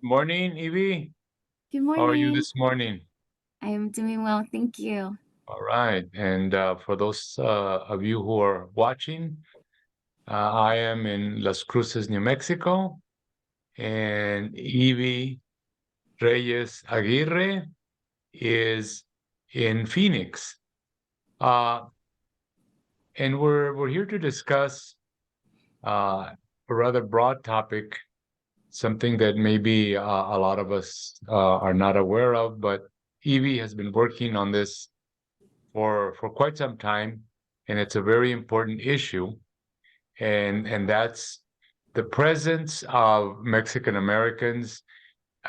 Morning, Evie. Good How are you morning. this morning? I am doing well, thank you. All right. And for those of you who are watching, I am in Las Cruces, New Mexico, and Evie Reyes Aguirre is in Phoenix. Uh, and we're here to discuss a rather broad topic, something that maybe a lot of us are not aware of, but Evie has been working on this for quite some time, and it's a very important issue, and that's the presence of Mexican Americans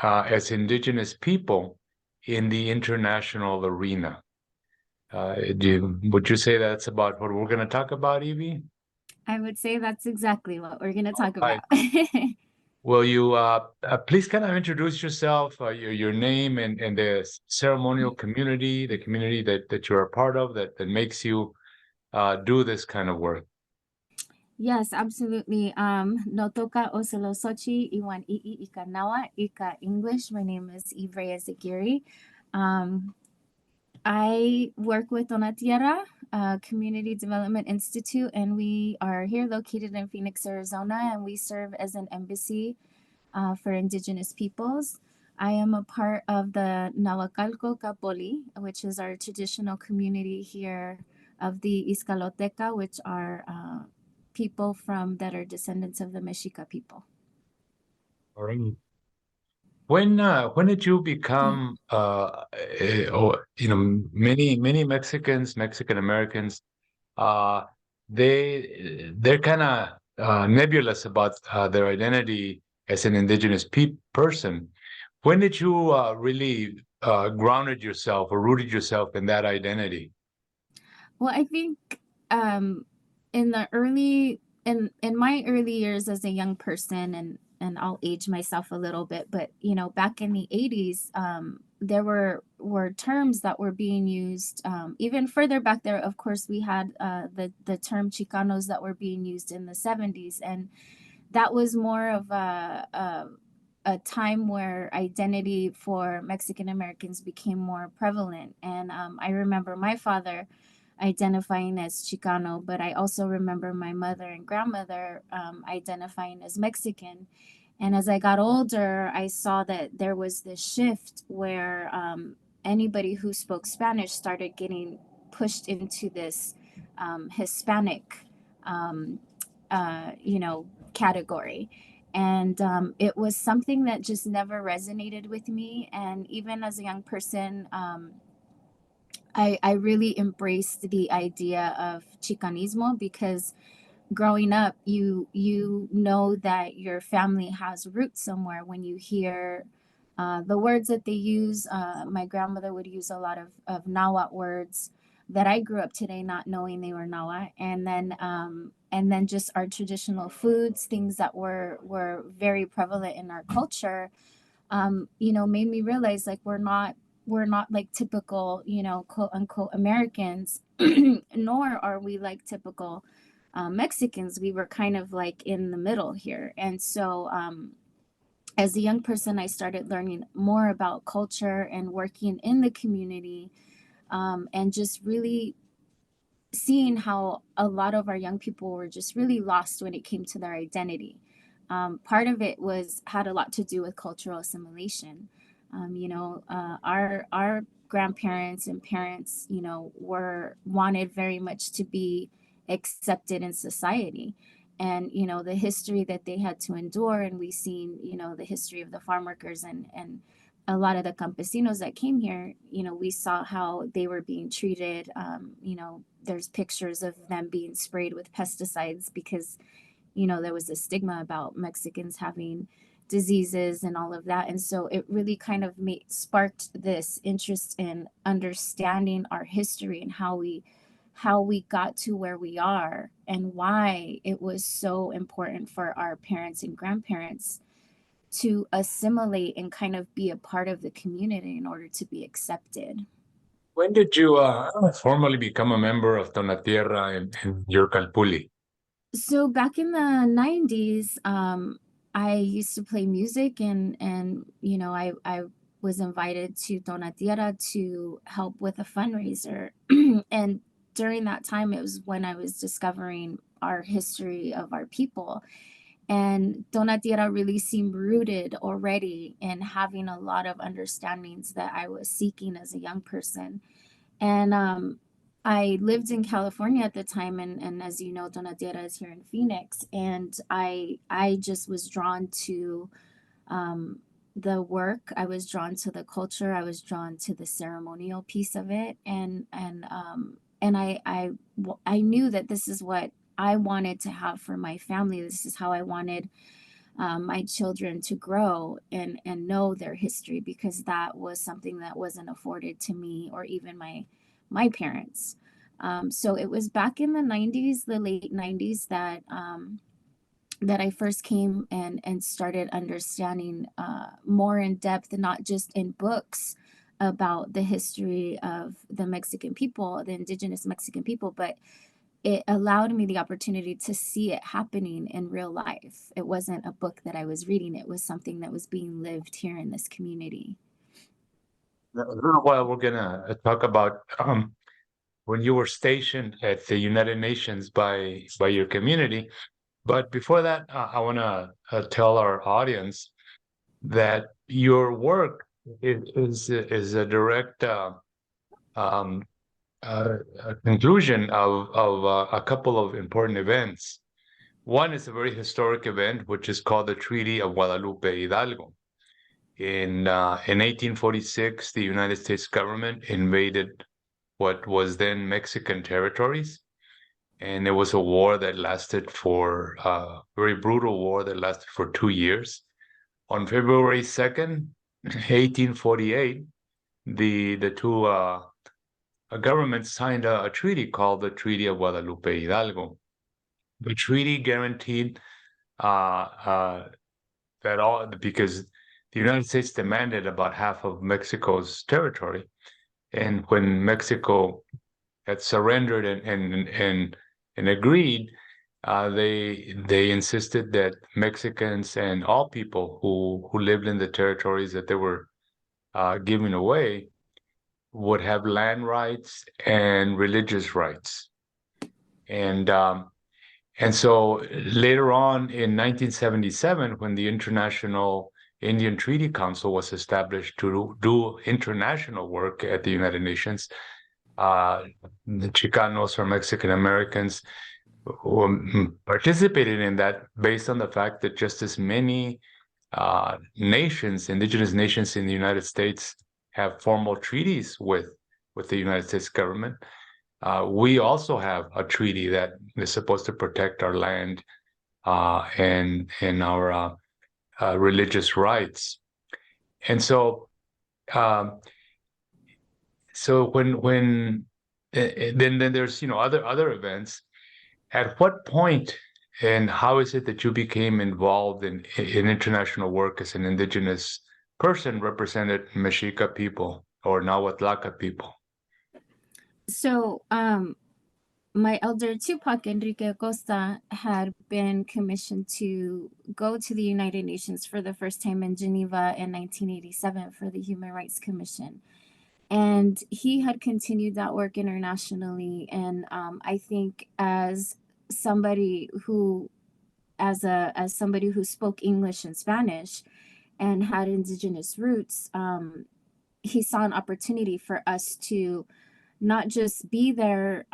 as indigenous people in the international arena. Would you say that's about what we're going to talk about, Evie? I would say that's exactly what we're going to All talk right. about. Will you please kind of introduce yourself, your name, and the ceremonial community, the community that you're a part of that makes you do this kind of work? Yes, absolutely. No toka o sochi iwan ika nawa ika English. My name is Reyes Aguirre. Um, I work with Tonatierra, Community Development Institute, and we are here located in Phoenix, Arizona, and we serve as an embassy for Indigenous peoples. I am a part of the Nahuacalco Capoli, which is our traditional community here of the Iskaloteca, which are people from that are descendants of the Mexica people. All right. When did you become many Mexicans, Mexican Americans, uh they're kind of nebulous about their identity as an indigenous person. When did you really grounded yourself or rooted yourself in that identity? Well, I think um, in the early in my early years as a young person, and I'll age myself a little bit, but back in the 80s, there were terms that were being used. Even further back there, of course, we had the term Chicanos that were being used in the 70s, and that was more of a time where identity for Mexican Americans became more prevalent. And I remember my father identifying as Chicano, but I also remember my mother and grandmother identifying as Mexican. And as I got older, I saw that there was this shift where anybody who spoke Spanish started getting pushed into this Hispanic, um, category. And it was something that just never resonated with me. And even as a young person, I really embraced the idea of Chicanismo because growing up, you know that your family has roots somewhere when you hear the words that they use. My grandmother would use a lot of Nahuatl words that I grew up today not knowing they were Nahuatl, and then just our traditional foods, things that were very prevalent in our culture, made me realize like we're not like typical, quote unquote Americans, nor are we like typical Mexicans. We were kind of like in the middle here. And so, as a young person, I started learning more about culture and working in the community, and just really seeing how a lot of our young people were just really lost when it came to their identity. Part of it had a lot to do with cultural assimilation. Our grandparents and parents, were wanted very much to be accepted in society, and the history that they had to endure, and we seen the history of the farm workers and a lot of the campesinos that came here. We saw how they were being treated. There's pictures of them being sprayed with pesticides because there was a stigma about Mexicans having diseases and all of that. And so it really kind of sparked this interest in understanding our history and how we got to where we are and why it was so important for our parents and grandparents to assimilate and kind of be a part of the community in order to be accepted. When did you formally become a member of Tonatierra and your Calpuli? So back in the 90s, I used to play music, and you know, I was invited to Tonatierra to help with a fundraiser. And during that time, it was when I was discovering our history of our people. And Tonatierra really seemed rooted already in having a lot of understandings that I was seeking as a young person. And I lived in California at the time, and as you know, Tonatierra is here in Phoenix. And I just was drawn to um, the work. I was drawn to the culture. I was drawn to the ceremonial piece of it, and I knew that this is what I wanted to have for my family. This is how I wanted my children to grow and know their history, because that was something that wasn't afforded to me or even my parents. So it was back in the 90s, the late 90s, that I first came and started understanding more in depth, not just in books about the history of the Mexican people, the indigenous Mexican people, but it allowed me the opportunity to see it happening in real life. It wasn't a book that I was reading, it was something that was being lived here in this community. Well, we're gonna talk about when you were stationed at the United Nations by your community. But before that, I want to tell our audience that your work is a direct um, a conclusion of a couple of important events. One is a very historic event, which is called the Treaty of Guadalupe Hidalgo. In 1846, the United States government invaded what was then Mexican territories, and it was a war that lasted for a very brutal war that lasted for 2 years. On February 2nd, 1848, the two governments signed a treaty called the Treaty of Guadalupe Hidalgo. The treaty guaranteed that all because the United States demanded about half of Mexico's territory, and when Mexico had surrendered and agreed, they insisted that Mexicans and all people who lived in the territories that they were giving away would have land rights and religious rights. And and so later on in 1977, when the International Indian Treaty Council was established to do international work at the United Nations, the Chicanos or Mexican Americans participated in that based on the fact that just as many nations, indigenous nations in the United States, have formal treaties with the United States government. We also have a treaty that is supposed to protect our land and our religious rights. And so, um, so when then there's other events. At what point and how is it that you became involved in international work as an indigenous person represented Mexica people or Nahuatlaca people? So my elder Tupac Enrique Acosta had been commissioned to go to the United Nations for the first time in Geneva in 1987 for the Human Rights Commission. And he had continued that work internationally. And I think somebody who, as somebody who spoke English and Spanish and had indigenous roots, he saw an opportunity for us to not just be there,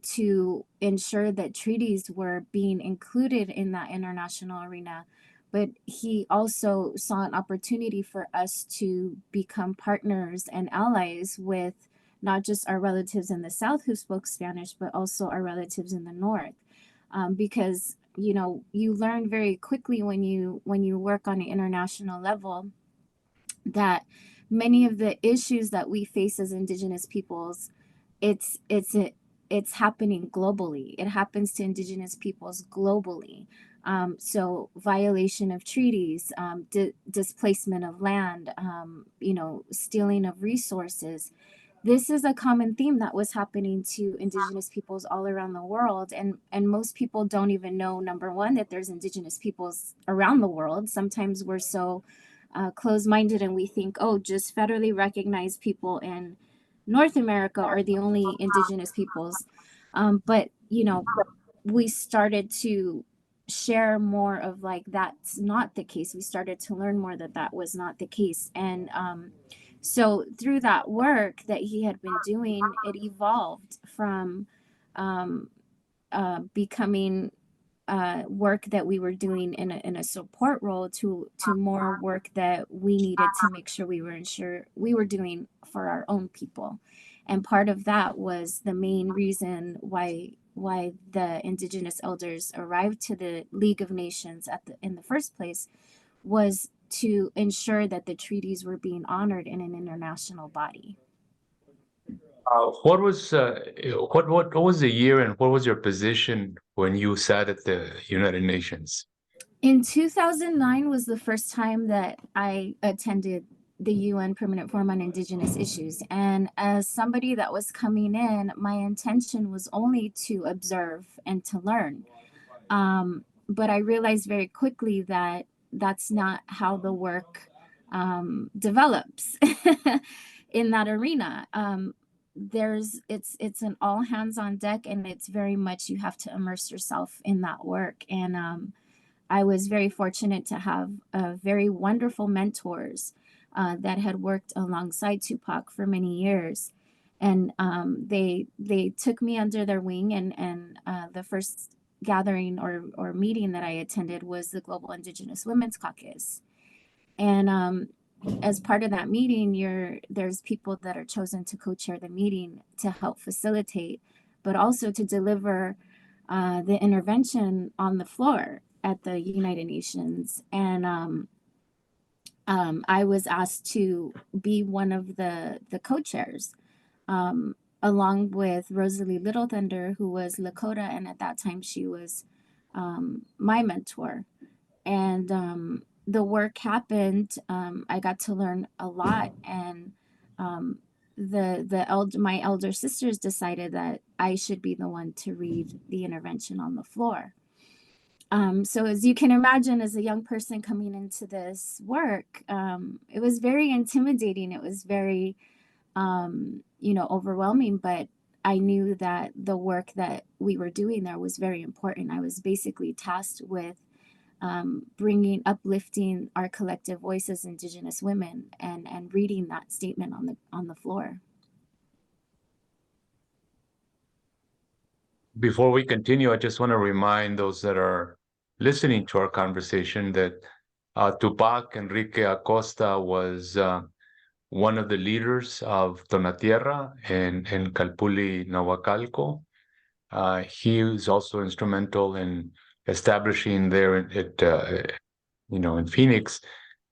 to ensure that treaties were being included in that international arena, but he also saw an opportunity for us to become partners and allies with not just our relatives in the South who spoke Spanish, but also our relatives in the North. Because you learn very quickly when you work on an international level that many of the issues that we face as indigenous peoples, it's it's it's happening globally. It happens to indigenous peoples globally. So violation of treaties, displacement of land, stealing of resources. this is a common theme that was happening to Indigenous peoples all around the world. And most people don't even know, number one, that there's Indigenous peoples around the world. Sometimes we're so closed-minded and we think, oh, just federally recognized people in North America are the only Indigenous peoples. But, you know, we started to share more of like that's not the case. We started to learn more that that was not the case. And so through that work that he had been doing, it evolved from becoming work that we were doing in a support role to more work that we needed to make sure we were doing for our own people. And part of that was the main reason why the Indigenous elders arrived to the League of Nations in the first place was to ensure that the treaties were being honored in an international body. What was what was the year and what was your position when you sat at the United Nations? In 2009 was the first time that I attended the UN Permanent Forum on Indigenous Issues. And as somebody that was coming in, my intention was only to observe and to learn. But I realized very quickly that that's not how the work develops in that arena. It's an all hands on deck, and it's very much you have to immerse yourself in that work. And I was very fortunate to have very wonderful mentors that had worked alongside Tupac for many years. And they took me under their wing, and the first gathering or meeting that I attended was the Global Indigenous Women's Caucus. And as part of that meeting, there's people that are chosen to co-chair the meeting to help facilitate, but also to deliver the intervention on the floor at the United Nations. And I was asked to be one of the co-chairs, along with Rosalie Little Thunder, who was Lakota, and at that time she was my mentor. And the work happened. I got to learn a lot, and my elder sisters decided that I should be the one to read the intervention on the floor. So as you can imagine, as a young person coming into this work, it was very intimidating. It was very, overwhelming, but I knew that the work that we were doing there was very important. I was basically tasked with uplifting our collective voice as Indigenous women and reading that statement on the floor. Before we continue, I just want to remind those that are listening to our conversation that Tupac Enrique Acosta was one of the leaders of Tonatierra and Calpuli, Nahuacalco. He was also instrumental in establishing there in Phoenix,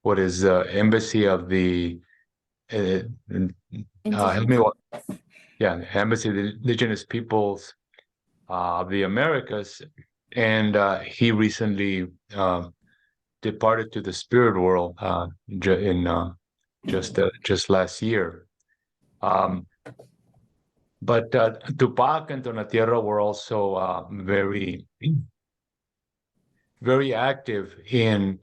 what is the embassy of the embassy of the Indigenous peoples of the Americas, and he recently departed to the spirit world just last year. But Tupac and Tonatierra were also very, very active in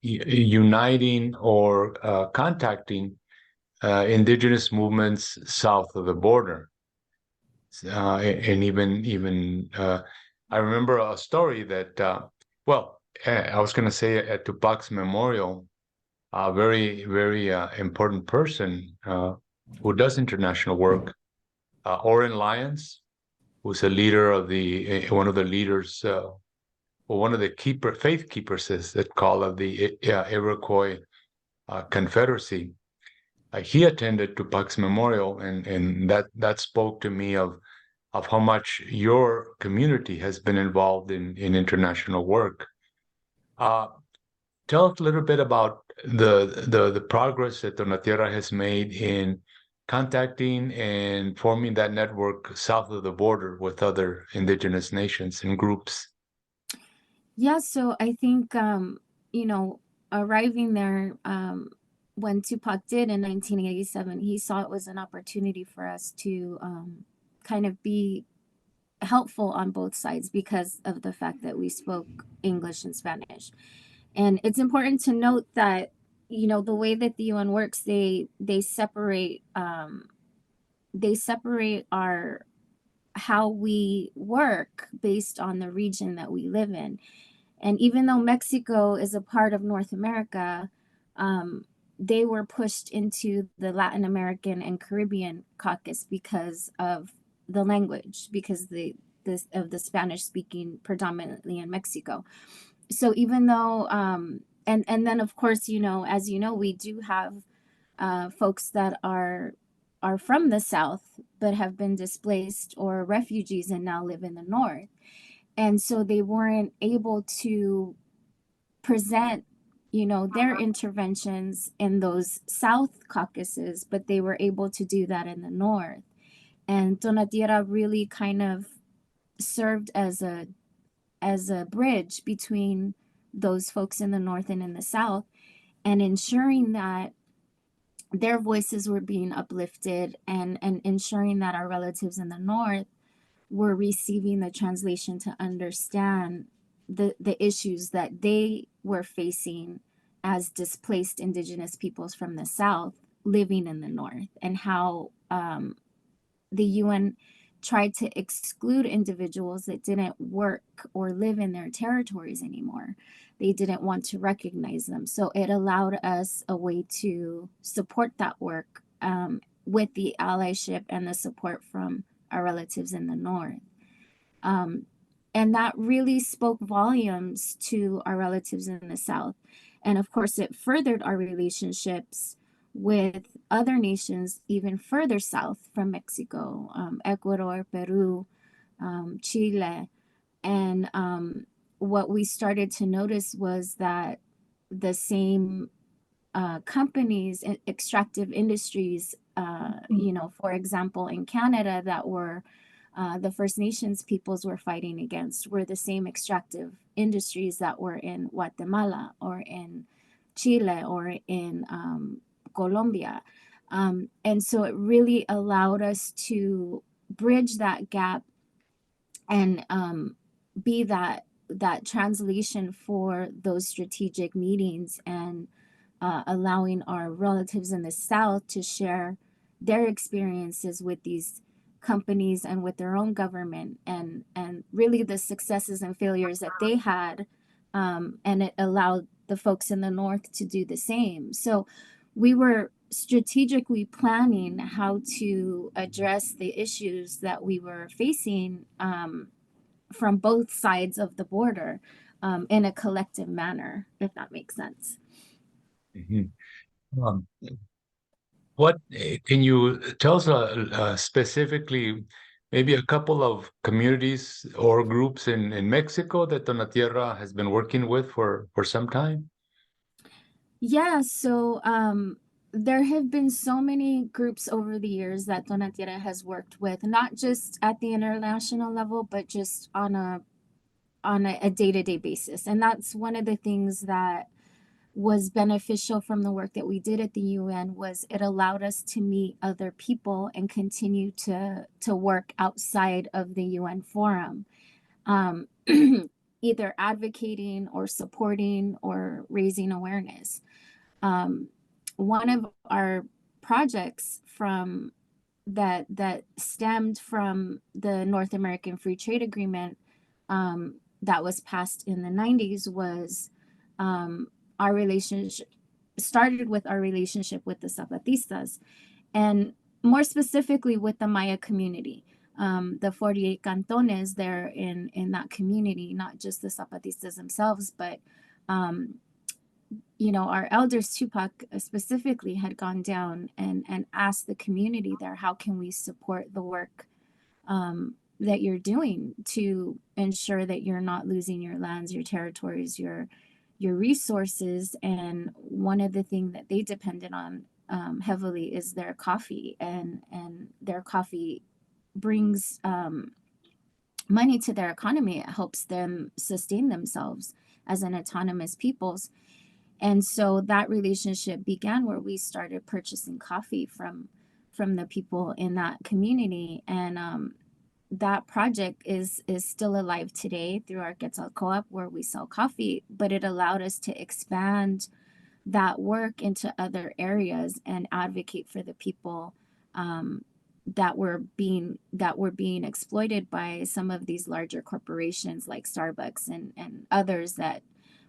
uniting or contacting indigenous movements south of the border. And even I remember a story that, I was going to say at Tupac's memorial, a very, very important person who does international work, Oren Lyons, who's a leader of one of the leaders, or one of the faith keepers, as they call of the Iroquois Confederacy. He attended Tupac's memorial, and that spoke to me of how much your community has been involved in international work. Tell us a little bit about the progress that Tonatierra has made in contacting and forming that network south of the border with other indigenous nations and groups. Yeah, so I think arriving there, when Tupac did in 1987, he saw it was an opportunity for us to kind of be helpful on both sides because of the fact that we spoke English and Spanish. And it's important to note that, you know, the way that the UN works, they separate our how we work based on the region that we live in. And even though Mexico is a part of North America, they were pushed into the Latin American and Caribbean caucus because of the language, because of the Spanish speaking predominantly in Mexico. So even though, and then of course, you know, as you know, we do have folks that are from the South but have been displaced or refugees and now live in the North. And so they weren't able to present, you know, their interventions in those South caucuses, but they were able to do that in the North. And Tonatierra really kind of served as a bridge between those folks in the North and in the South, and ensuring that their voices were being uplifted, and ensuring that our relatives in the North were receiving the translation to understand the issues that they were facing as displaced Indigenous peoples from the South living in the North, and how the UN tried to exclude individuals that didn't work or live in their territories anymore. They didn't want to recognize them. So it allowed us a way to support that work with the allyship and the support from our relatives in the North. Um, and that really spoke volumes to our relatives in the South. And of course, it furthered our relationships with other nations even further south from Mexico, Ecuador, Peru, Chile. And what we started to notice was that the same companies, extractive industries, you know, for example, in Canada, that were the First Nations peoples were fighting against, were the same extractive industries that were in Guatemala or in Chile or in Colombia. And so it really allowed us to bridge that gap and be that translation for those strategic meetings, and allowing our relatives in the South to share their experiences with these companies and with their own government, and really the successes and failures that they had, and it allowed the folks in the North to do the same. So we were strategically planning how to address the issues that we were facing from both sides of the border, in a collective manner, if that makes sense. Mhm. Um, what can you tell us specifically, maybe a couple of communities or groups in Mexico that Tonatierra has been working with for some time? Yeah, so there have been so many groups over the years that Tonatierra has worked with, not just at the international level, but just on a day-to-day basis. And that's one of the things that was beneficial from the work that we did at the UN, was it allowed us to meet other people and continue to work outside of the UN forum, um, either advocating or supporting or raising awareness. Um, One of our projects from that stemmed from the North American Free Trade Agreement, that was passed in the 90s, was our relationship started with our relationship with the Zapatistas, and more specifically with the Maya community, the 48 cantones there in that community, not just the Zapatistas themselves, but you know, our elders, Tupac specifically, had gone down and asked the community there, how can we support the work that you're doing to ensure that you're not losing your lands, your territories, your resources. And one of the things that they depended on heavily is their coffee, and their coffee brings money to their economy. It helps them sustain themselves as an autonomous peoples. And so that relationship began where we started purchasing coffee from the people in that community. And that project is still alive today through our Quetzal Co-op, where we sell coffee, but it allowed us to expand that work into other areas and advocate for the people that were being exploited by some of these larger corporations like Starbucks and others that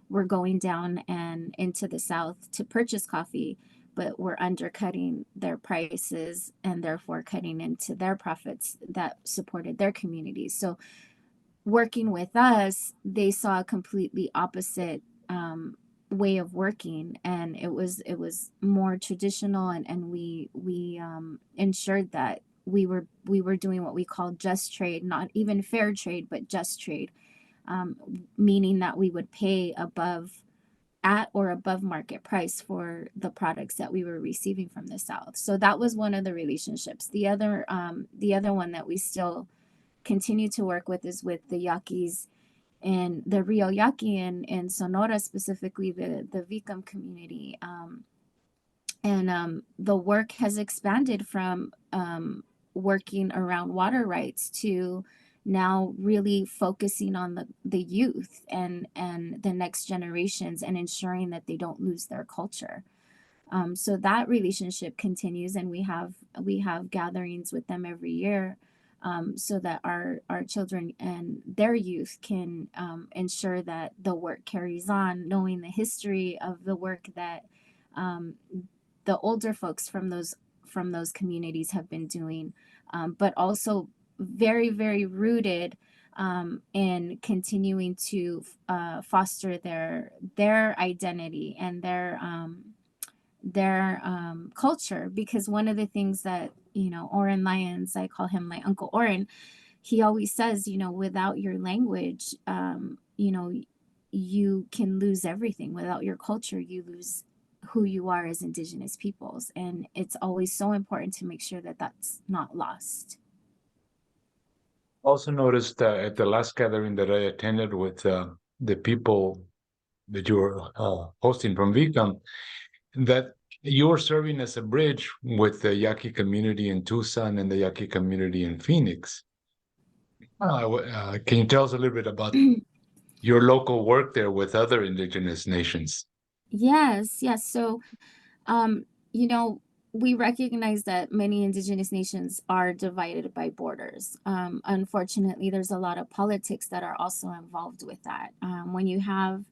were going down and into the South to purchase coffee, but were undercutting their prices and therefore cutting into their profits that supported their communities. So working with us, they saw a completely opposite way of working, and it was more traditional, and we ensured that we were doing what we call just trade, not even fair trade, but just trade, meaning that we would pay at or above market price for the products that we were receiving from the South. So that was one of the relationships. The other one that we still continue to work with is with the Yaquis and the Rio Yaqui in Sonora, specifically the Vicam community. And the work has expanded from working around water rights to now really focusing on the youth and the next generations and ensuring that they don't lose their culture. So that relationship continues, and we have gatherings with them every year, so that our children and their youth can ensure that the work carries on, knowing the history of the work that um, the older folks from those communities have been doing, but also very, very rooted in continuing to foster their identity and their culture. Because one of the things that, Oren Lyons, I call him my Uncle Oren, he always says, without your language, you can lose everything. Without your culture, you lose who you are as Indigenous peoples. And it's always so important to make sure that that's not lost. Also noticed at the last gathering that I attended with the people that you were hosting from Vicam, that you were serving as a bridge with the Yaqui community in Tucson and the Yaqui community in Phoenix. Can you tell us a little bit about your local work there with other indigenous nations? Yes, yes. So, um, you know, we recognize that many Indigenous nations are divided by borders. Unfortunately, there's a lot of politics that are also involved with that. When you have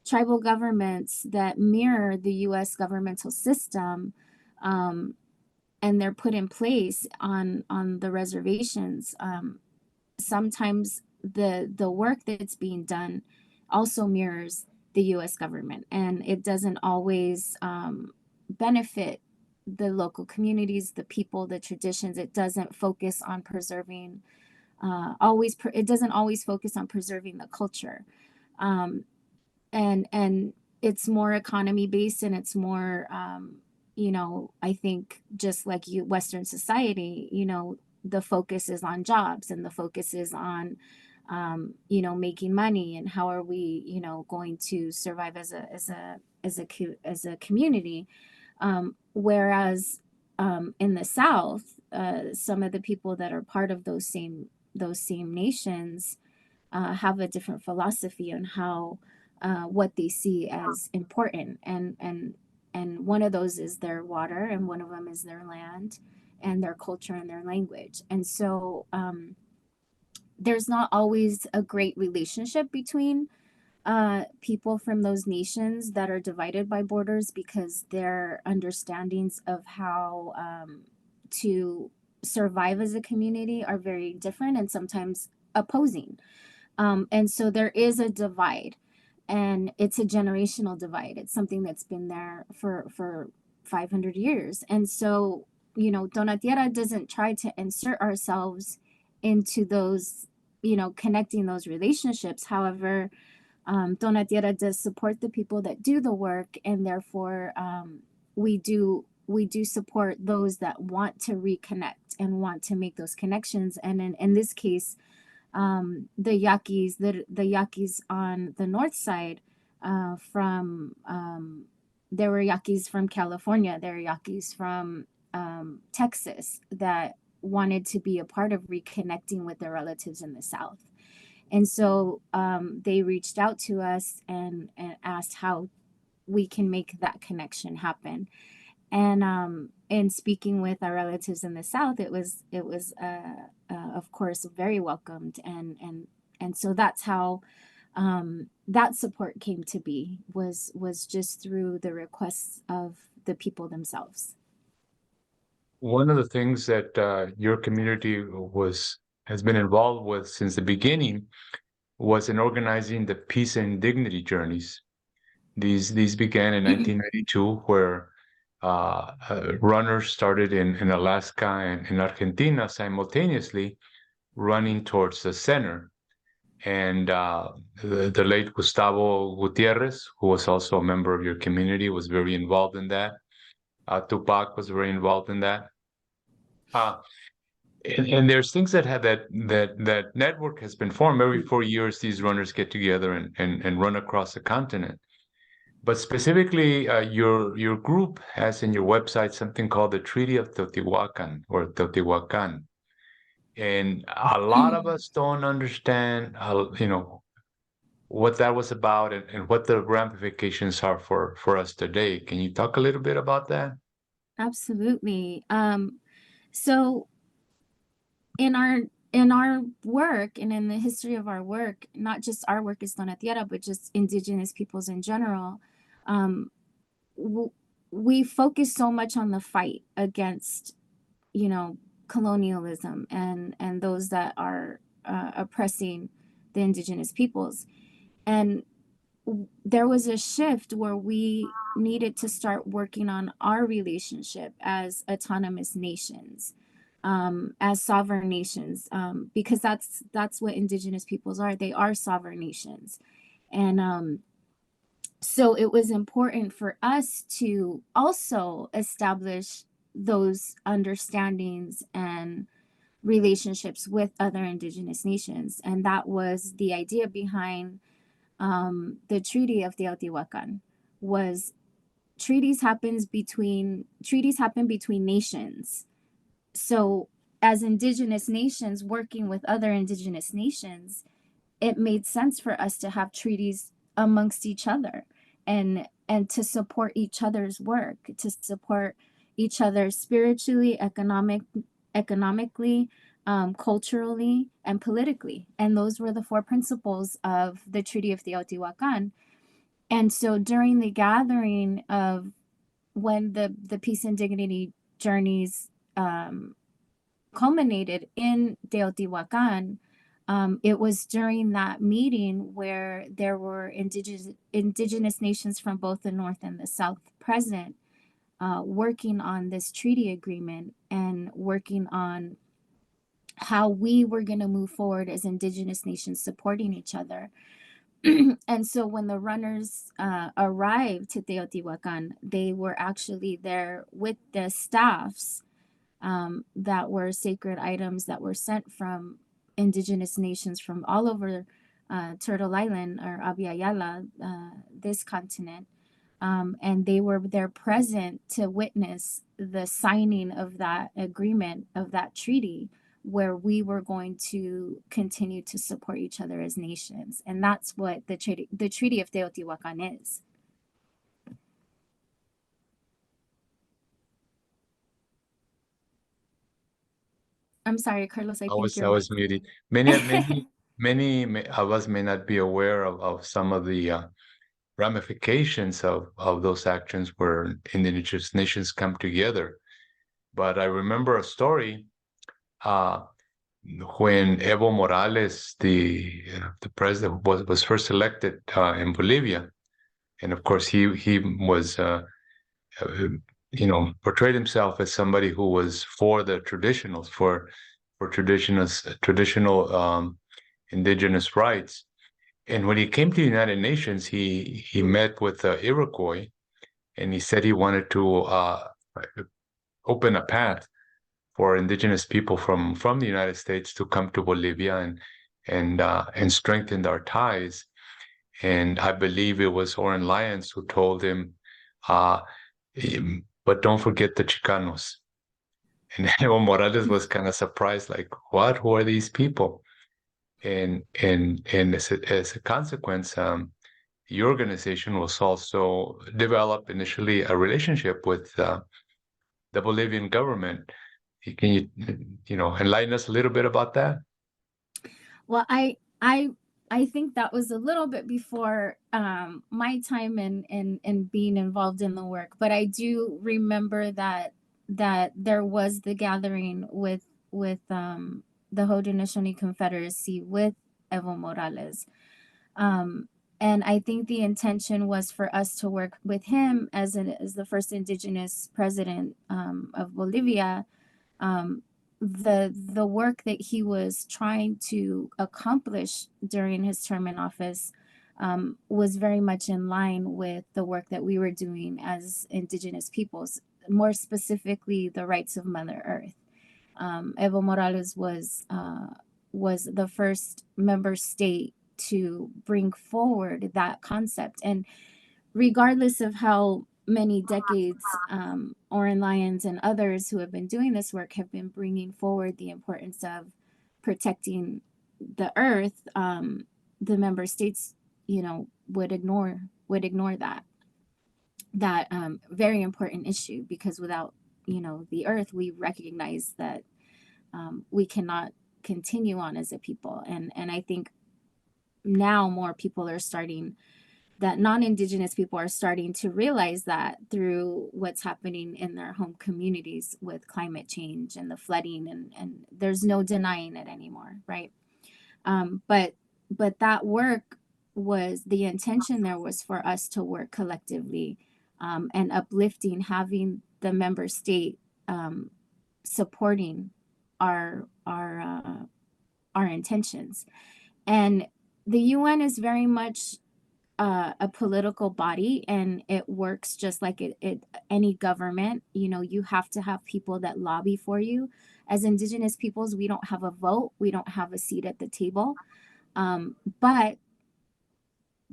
tribal governments that mirror the U.S. governmental system, um, and they're put in place on the reservations, sometimes the work that's being done also mirrors the U.S. government, and it doesn't always benefit the local communities, the people, the traditions. It doesn't focus on preserving it doesn't always focus on preserving the culture. Um, and it's more economy based, and it's more I think, just like Western society, the focus is on jobs, and the focus is on making money, and how are we going to survive as a community. Whereas in the South, some of the people that are part of those same nations have a different philosophy on how what they see as important, and one of those is their water, and one of them is their land, and their culture and their language. And so there's not always a great relationship between people from those nations that are divided by borders, because their understandings of how to survive as a community are very different and sometimes opposing. And so there is a divide, and it's a generational divide. It's something that's been there for 500 years. And so, Tonatierra doesn't try to insert ourselves into those, connecting those relationships. However, Tonatierra does support the people that do the work, and therefore we do support those that want to reconnect and want to make those connections. And in this case, the Yaquis on the north side from there were Yaquis from California, there were Yaquis from Texas that wanted to be a part of reconnecting with their relatives in the South. And so they reached out to us and asked how we can make that connection happen. And in speaking with our relatives in the South, it was of course very welcomed, and so that's how that support came to be, was just through the requests of the people themselves. One of the things that your community has been involved with since the beginning was in organizing the peace and dignity journeys. These began in 1992, where runners started in Alaska and in Argentina simultaneously running towards the center. And the late Gustavo Gutierrez, who was also a member of your community, was very involved in that. Tupac was very involved in that. And there's things that have that network has been formed. Every 4 years, these runners get together and run across the continent. But specifically, your group has in your website something called the Treaty of Teotihuacan, or Teotihuacan. And a lot of us don't understand, what that was about, and what the ramifications are for us today. Can you talk a little bit about that? Absolutely. So in our work and in the history of our work, not just our work as Tonatierra, but just indigenous peoples in general, we focus so much on the fight against, colonialism and those that are oppressing the indigenous peoples. And there was a shift where we needed to start working on our relationship as autonomous nations, as sovereign nations, because that's what indigenous peoples are. They are sovereign nations. And so it was important for us to also establish those understandings and relationships with other indigenous nations. And that was the idea behind the Treaty of Teotihuacan. Was treaties happen between nations. So as indigenous nations working with other indigenous nations, it made sense for us to have treaties amongst each other, and to support each other's work, to support each other spiritually, economically, culturally, and politically. And those were the four principles of the Treaty of Teotihuacan. And so during the gathering of when the peace and dignity journeys culminated in Teotihuacan, it was during that meeting where there were indigenous nations from both the North and the South present, working on this treaty agreement and working on how we were going to move forward as indigenous nations supporting each other. And so when the runners arrived to Teotihuacan, they were actually there with the staffs that were sacred items that were sent from indigenous nations from all over Turtle Island, or Abya, this continent. And they were there present to witness the signing of that agreement, of that treaty, where we were going to continue to support each other as nations. And that's what the Treaty of Teotihuacan is. I'm sorry, Carlos, I think I you're was muted. Many of us may not be aware of some of the ramifications of those actions where indigenous nations come together. But I remember a story when Evo Morales, the president, was first elected in Bolivia, and of course he was portrayed himself as somebody who was for the traditionals, for traditional indigenous rights. And when he came to the United Nations, he met with Iroquois, and he said he wanted to open a path for indigenous people from the United States to come to Bolivia and strengthen our ties. And I believe it was Oren Lyons who told him, uh, but don't forget the Chicanos. And Evo Morales was kind of surprised, like, what? Who are these people? And as a consequence, the organization was also developed initially a relationship with the Bolivian government. Can you enlighten us a little bit about that? Well, I think that was a little bit before my time in being involved in the work, but I do remember that there was the gathering with the Haudenosaunee Confederacy with Evo Morales. Um, and I think the intention was for us to work with him as the first indigenous president of Bolivia. um, the work that he was trying to accomplish during his term in office was very much in line with the work that we were doing as indigenous peoples, more specifically the rights of Mother Earth. Evo Morales was the first member state to bring forward that concept, and regardless of how many decades Oren Lyons and others who have been doing this work have been bringing forward the importance of protecting the earth, the member states, would ignore that very important issue, because without the earth, we recognize that we cannot continue on as a people, and I think now more people are starting that non-indigenous people are starting to realize that through what's happening in their home communities with climate change and the flooding, and there's no denying it anymore, right? But that work, was the intention there was for us to work collectively, and uplifting, having the member state supporting our intentions. And the UN is very much a political body, and it works just like any government. You have to have people that lobby for you. As indigenous peoples, we don't have a vote, we don't have a seat at the table, but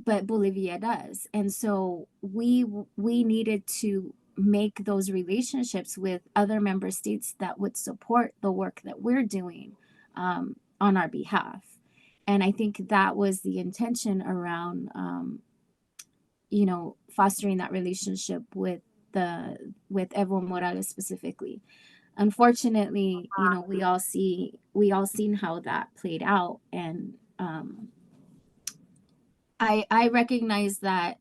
Bolivia does. And so we needed to make those relationships with other member states that would support the work that we're doing on our behalf. And I think that was the intention around fostering that relationship with Evo Morales specifically. Unfortunately, we all seen how that played out, and I recognize that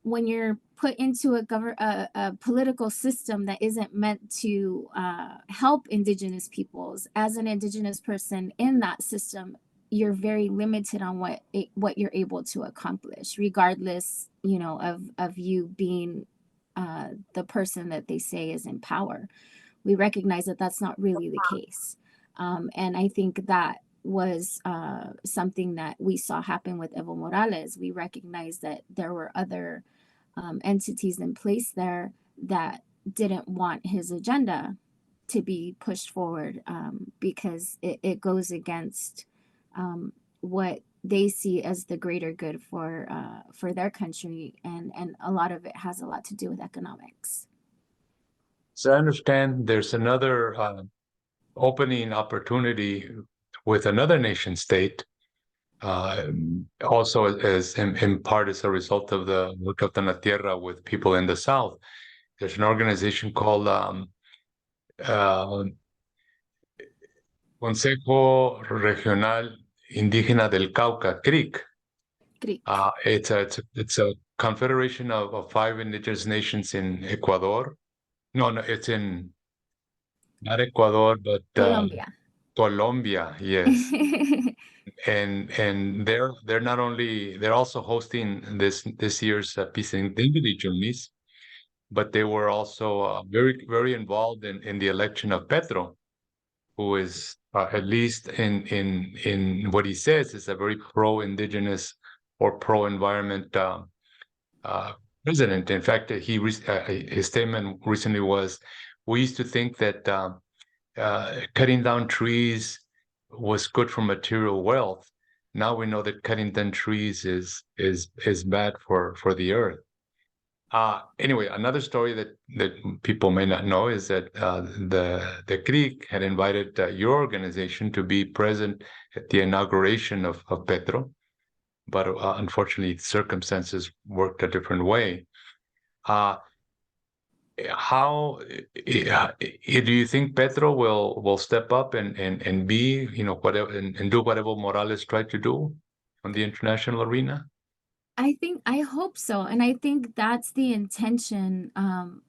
when you're put into a political system that isn't meant to help indigenous peoples, as an indigenous person in that system, you're very limited on what you're able to accomplish, regardless, of you being the person that they say is in power. We recognize that that's not really the case, and I think that was something that we saw happen with Evo Morales. We recognized that there were other entities in place there that didn't want his agenda to be pushed forward, because it goes against what they see as the greater good for their country, and a lot of it has a lot to do with economics. So I understand there's another opening opportunity with another nation state, also as in part as a result of the work of Tonatierra with people in the South. There's an organization called Consejo Regional Indígena del Cauca, CRIC. Greek. It's a confederation of 5 indigenous nations in Ecuador. No, it's in not Ecuador, but Colombia. Colombia. Yes, and they're not only they're also hosting this year's Peace and Dignity Journeys, but they were also very very involved in the election of Petro, who is at least in what he says is a very pro-indigenous or pro-environment president. In fact, his statement recently was, "We used to think that cutting down trees was good for material wealth, now we know that cutting down trees is bad for the earth. Anyway, another story that people may not know is that the Creek had invited your organization to be present at the inauguration of Petro, but unfortunately, circumstances worked a different way. Uh, how do you think Petro will step up and be, whatever, and do whatever Morales tried to do on the international arena? I hope so. And I think that's the intention,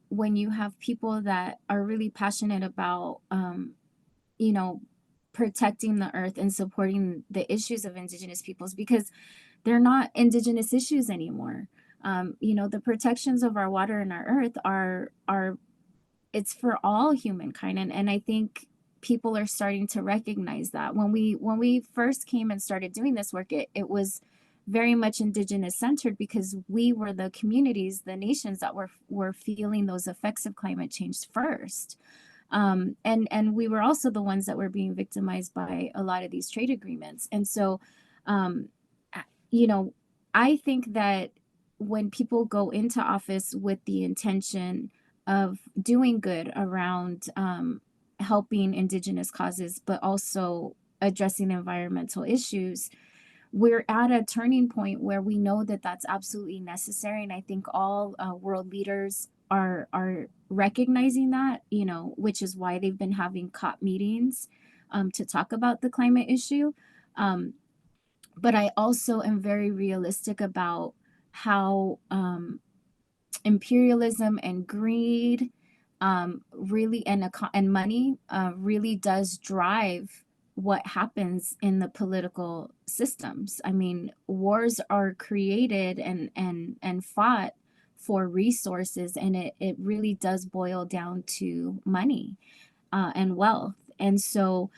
when you have people that are really passionate about, you know, protecting the earth and supporting the issues of Indigenous peoples, because they're not Indigenous issues anymore. The protections of our water and our earth are it's for all humankind. And I think people are starting to recognize that. When we first came and started doing this work, it was very much Indigenous centered, because we were the communities, the nations that were feeling those effects of climate change first. And we were also the ones that were being victimized by a lot of these trade agreements. And so, um, you know, I think that when people go into office with the intention of doing good around, helping Indigenous causes, but also addressing environmental issues, we're at a turning point where we know that that's absolutely necessary. And I think all world leaders are recognizing that, which is why they've been having COP meetings, to talk about the climate issue. But I also am very realistic about how, imperialism and greed, really, and money, really does drive what happens in the political systems. I mean, wars are created and fought for resources, and it really does boil down to money, and wealth. And so,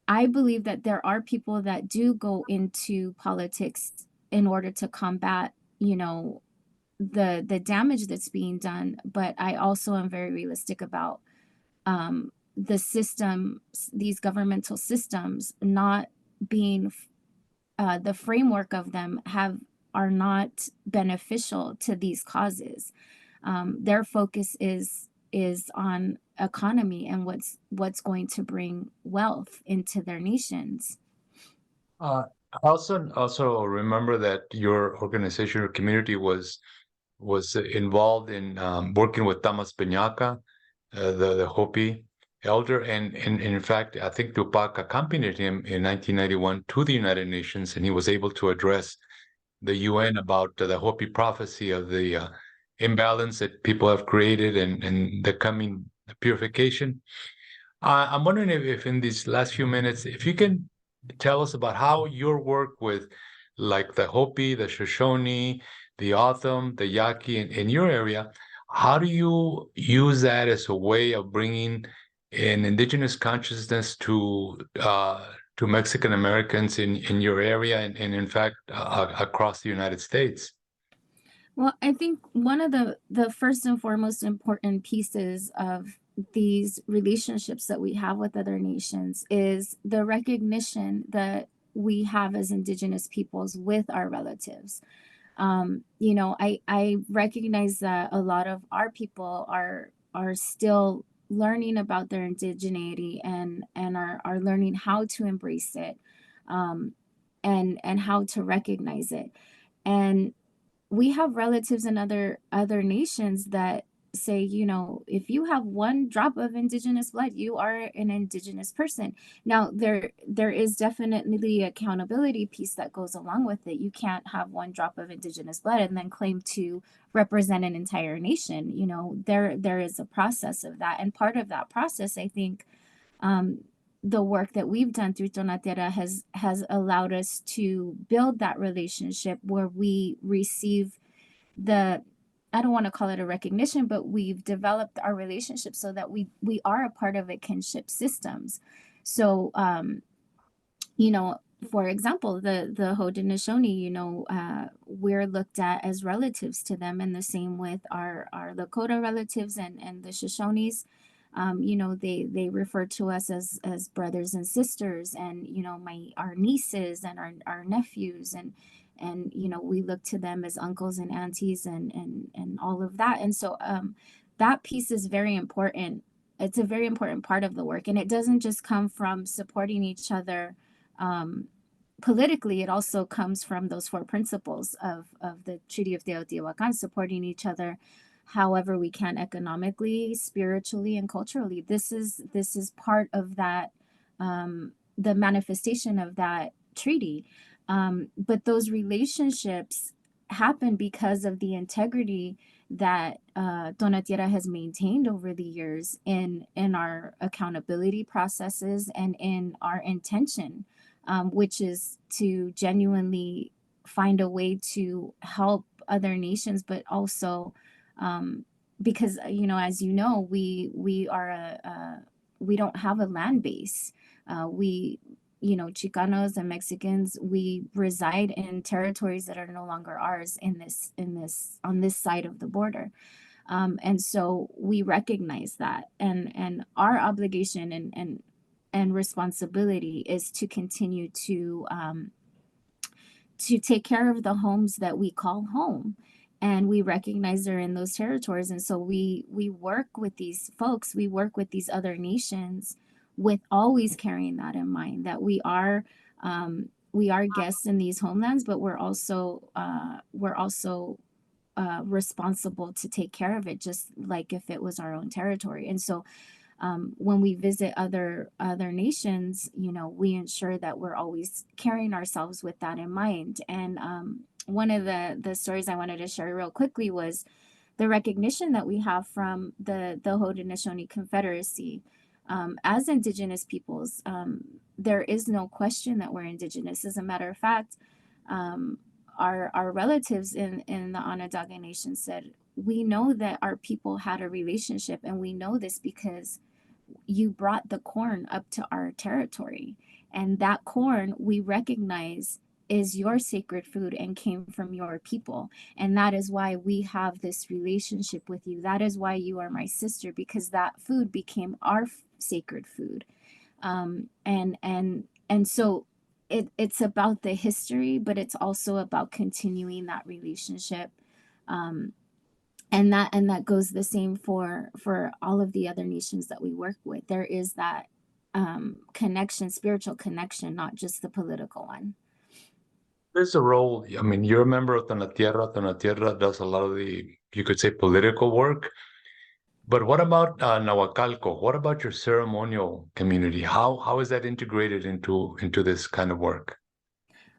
I believe that there are people that do go into politics in order to combat, the damage that's being done. But I also am very realistic about, the systems, these governmental systems, not being, the framework of them are not beneficial to these causes. Their focus is on economy and what's going to bring wealth into their nations. Uh, I also remember that your organization or community was involved in working with Tamas Peñaca, the Hopi elder, and in fact, I think Tupac accompanied him in 1991 to the United Nations, and he was able to address the UN about the Hopi prophecy of the imbalance that people have created and the coming purification. I'm wondering if in these last few minutes, if you can tell us about how your work with like the Hopi, the Shoshone, the Otham, the Yaqui in your area, how do you use that as a way of bringing an indigenous consciousness to Mexican Americans in your area and in fact across the United States? Well, I think one of the first and foremost important pieces of these relationships that we have with other nations is the recognition that we have as Indigenous peoples with our relatives. I recognize that a lot of our people are still learning about their indigeneity, and are learning how to embrace it, and how to recognize it. And we have relatives in other nations that say, if you have one drop of Indigenous blood, you are an Indigenous person. Now, there is definitely accountability piece that goes along with it. You can't have one drop of Indigenous blood and then claim to represent an entire nation. There is a process of that, and part of that process, I think, the work that we've done through Tonatierra has allowed us to build that relationship where we receive the, I don't want to call it a recognition, but we've developed our relationship so that we are a part of a kinship systems. So, for example, the Haudenosaunee, we're looked at as relatives to them, and the same with our Lakota relatives and the Shoshones. They refer to us as brothers and sisters, and our nieces and our nephews, and we look to them as uncles and aunties, and all of that. And so that piece is very important. It's a very important part of the work, and it doesn't just come from supporting each other politically. It also comes from those four principles of the Treaty of Teotihuacan, supporting each other however we can, economically, spiritually, and culturally. This is part of that, the manifestation of that treaty. But those relationships happen because of the integrity that Tonatierra has maintained over the years in our accountability processes and in our intention, which is to genuinely find a way to help other nations, but also because as we are we don't have a land base. We Chicanos and Mexicans, we reside in territories that are no longer ours on this side of the border. And so we recognize that, and our obligation and responsibility is to continue to take care of the homes that we call home, and we recognize they're in those territories. And so we work with these folks, we work with these other nations, with always carrying that in mind, that we are guests in these homelands, but we're also responsible to take care of it, just like if it was our own territory. And so when we visit other nations, we ensure that we're always carrying ourselves with that in mind. And one of the stories I wanted to share real quickly was the recognition that we have from the Haudenosaunee Confederacy. As Indigenous peoples, there is no question that we're Indigenous. As a matter of fact, our relatives in the Onondaga Nation said, we know that our people had a relationship, and we know this because you brought the corn up to our territory, and that corn we recognize is your sacred food and came from your people, and that is why we have this relationship with you. That is why you are my sister, because that food became our sacred food. And so it's about the history, but it's also about continuing that relationship. And that goes the same for all of the other nations that we work with. There is that connection, spiritual connection, not just the political one. There's a role. I mean, you're a member of Tonatierra. Tonatierra does a lot of the, you could say, political work. But what about Nahuacalco? What about your ceremonial community? How is that integrated into this kind of work?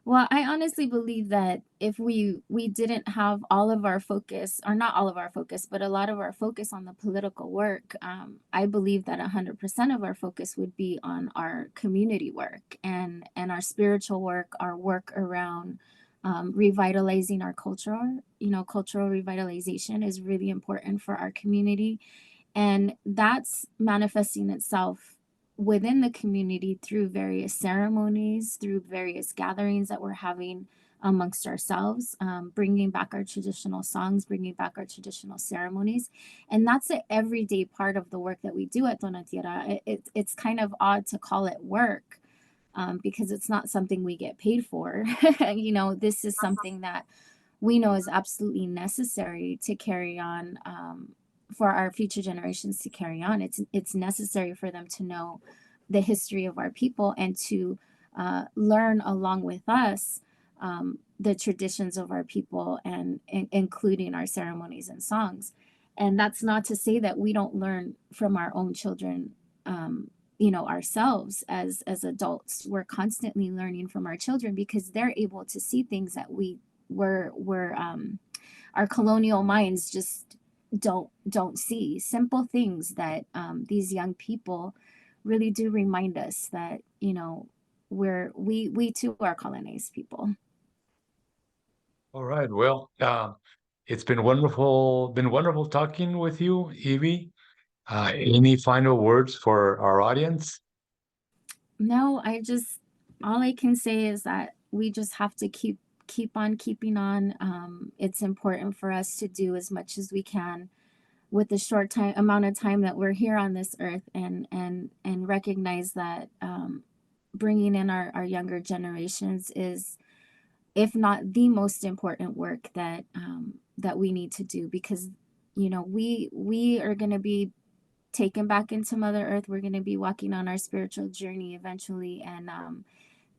Well, I honestly believe that if we didn't have all of our focus, or not all of our focus, but a lot of our focus on the political work, I believe that 100% of our focus would be on our community work and our spiritual work, our work around revitalizing our culture. Cultural revitalization is really important for our community, and that's manifesting itself within the community through various ceremonies, through various gatherings that we're having amongst ourselves, bringing back our traditional songs, bringing back our traditional ceremonies. And that's an everyday part of the work that we do at Tonatierra. It's kind of odd to call it work, because it's not something we get paid for. This is something that we know is absolutely necessary to carry on, for our future generations to carry on. It's necessary for them to know the history of our people, and to learn along with us the traditions of our people, and including our ceremonies and songs. And that's not to say that we don't learn from our own children. Ourselves as adults, we're constantly learning from our children, because they're able to see things that were our colonial minds just don't see. Simple things that these young people really do remind us that we too are colonized people. All right. Well, it's been wonderful talking with you, Evie. Any final words for our audience? No, all I can say is that we just have to keep on keeping on. It's important for us to do as much as we can with the short time amount of time that we're here on this earth, and recognize that bringing in our younger generations is, if not the most important work that we need to do, because we are going to be taken back into Mother Earth. We're going to be walking on our spiritual journey eventually, and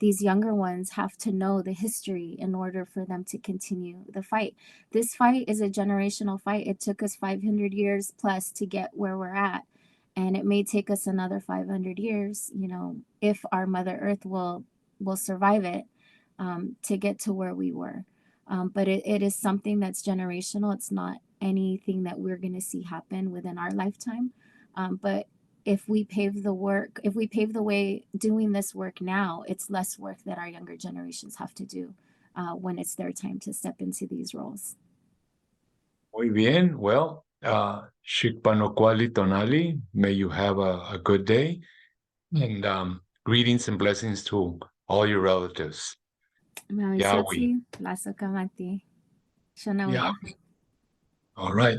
these younger ones have to know the history in order for them to continue the fight. This fight is a generational fight. It took us 500 years plus to get where we're at, and it may take us another 500 years, if our Mother Earth will survive it, to get to where we were. But it is something that's generational. It's not anything that we're going to see happen within our lifetime. But if we pave the way doing this work now, it's less work that our younger generations have to do when it's their time to step into these roles. Muy bien. Well, Shikpanokwali Tonali, may you have a good day, and greetings and blessings to all your relatives. Yahweh. Yahweh. All right.